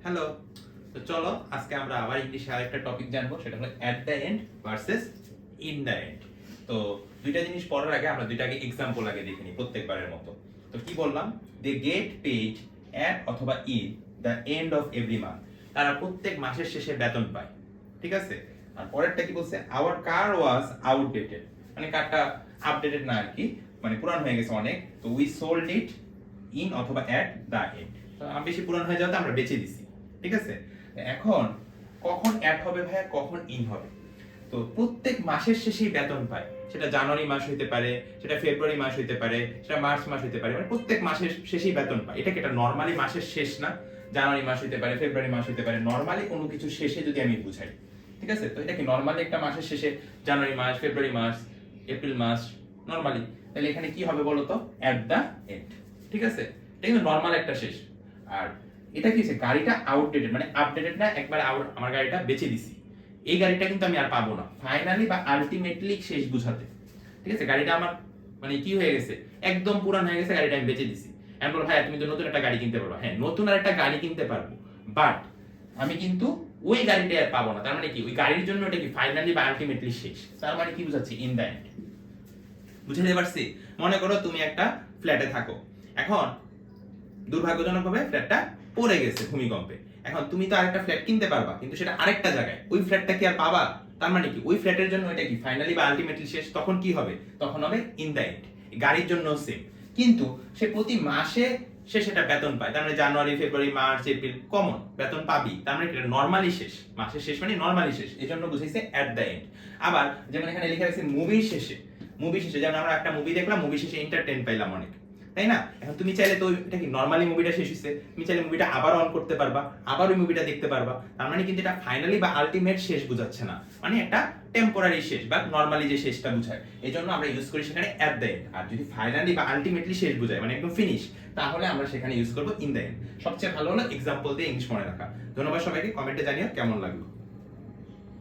Hello. তো চলো আজকে আমরা আবার ইংলিশে আরেকটা টপিক জানবো, সেটা হলো at the end versus in the end. তো দুইটা জিনিস পড়ার আগে আমরা দুইটাকে এক্সাম্পল আগে দেখে নিই প্রত্যেকবারের মতো। তো কি বললাম, দে গেট পেইড অ্যাট অথবা in the end of every month. তারা প্রত্যেক মাসের শেষে বেতন পায়, ঠিক আছে। আর পরেরটা কি বলছে, আওয়ার কার ওয়াজ আউটডেটেড, মানে কারটা আপডেটেড না আর কি, মানে পুরান হয়ে গেছে অনেক। তো উই সোল্ড ইট ইন অথবা অ্যাট দ্য এন্ড। তো বেশি পুরান হয়ে যাওয়াতে আমরা বেচে দিছি, ঠিক আছে। এখন কখন অ্যাড হবে ভাইয়া, কখন ইন হবে? তো প্রত্যেক মাসের শেষেই বেতন পায়, সেটা জানুয়ারি মাস হইতে পারে, সেটা ফেব্রুয়ারি মাস হইতে পারে, সেটা মার্চ মাস হইতে পারে, মানে প্রত্যেক মাসের শেষেই বেতন পায়। এটা কি এটা নরমালি মাসের শেষ না? জানুয়ারি মাস হইতে পারে, ফেব্রুয়ারি মাস হইতে পারে, নরমালি কোনো কিছু শেষে যদি আমি বুঝাই, ঠিক আছে। তো এটা কি নরমালি একটা মাসের শেষে জানুয়ারি মাস, ফেব্রুয়ারি মাস, এপ্রিল মাস, নরমালি। তাহলে এখানে কি হবে বলতো, অ্যাট দা এন্ড, ঠিক আছে। এটা কিন্তু নরমাল একটা শেষ। আর এটা কি হচ্ছে, গাড়িটা আউটডেটেড মানে আপডেটেড না, একবার আউট, আমার গাড়িটা বেচে দিছি, এই গাড়িটা কিন্তু আমি আর পাবো না ফাইনালি বা আলটিমেটলি শেষ বুঝাতে, ঠিক আছে। গাড়িটা আমার মানে কি হয়ে গেছে, একদম পুরান হয়ে গেছে, গাড়িটা আমি বেচে দিছি। আমি বলবো ভাই তুমি তো নতুন একটা গাড়ি কিনতে পারবো, হ্যাঁ নতুন আর একটা গাড়ি কিনতে পারবো, বাট আমি কিন্তু ওই গাড়িটা আর পাবো না। তার মানে কি, ওই গাড়ির জন্য এটা কি ফাইনালি বা আলটিমেটলি শেষ। তার মানে কি বুঝাচ্ছি, ইন দ্য এন্ড। বুঝাতে পারছি? মনে করো তুমি একটা ফ্ল্যাটে থাকো, এখন দুর্ভাগ্যজনকভাবে ফ্ল্যাটটা পড়ে গেছে ভূমিকম্পে। এখন তুমি তো আরেকটা ফ্ল্যাট কিনতে পারবা, কিন্তু সেটা আরেকটা জায়গায়, ওই ফ্ল্যাটটা কি আর পাবা? তার মানে কি ওই ফ্ল্যাটের জন্য এটা কি ফাইনালি বা আলটিমেটলি শেষ। তখন কি হবে, তখন হবে ইন দ্য এন্ড। গাড়ির জন্য সেম, কিন্তু সে প্রতি মাসে সে সেটা বেতন পায়। তার মানে জানুয়ারি, ফেব্রুয়ারি, মার্চ, এপ্রিল কমন বেতন পাবি, তার মানে এটা নরমালি শেষ, মাসের শেষ মানে নরমালি শেষ, এই জন্য বুঝাইছে অ্যাট দ্য এন্ড। আবার যেমন এখানে লেখা আছে মুভির শেষে, মুভি শেষে যেমন আমরা একটা মুভি দেখলাম, মুভি শেষে এন্টারটেইন পাইলাম অনেক, তাই না? এখন তুমি চাইলে তো এটা কি নরমালি মুভিটা শেষ হইছে, তুমি চাইলে মুভিটা আবার অন করতে পারবা, আবার ওই মুভিটা দেখতে পারবা। তার মানে কিন্তু এটা ফাইনালি বা আলটিমেট শেষ বুঝাচ্ছে না, মানে একটা টেম্পোরারি শেষ বা নরমালি যে শেষটা বুঝায়, এই জন্য আমরা ইউজ করি সেখানে অ্যাট দ্য এন্ড। আর যদি ফাইনালি বা আলটিমেটলি শেষ বুঝায় মানে একদম ফিনিশ, তাহলে আমরা সেখানে ইউজ করবো ইন দ্য এন্ড। সবচেয়ে ভালো হলো এক্সাম্পল দিয়ে ইংলিশ মনে রাখা। ধন্যবাদ সবাইকে, কমেন্টে জানিও কেমন লাগলো।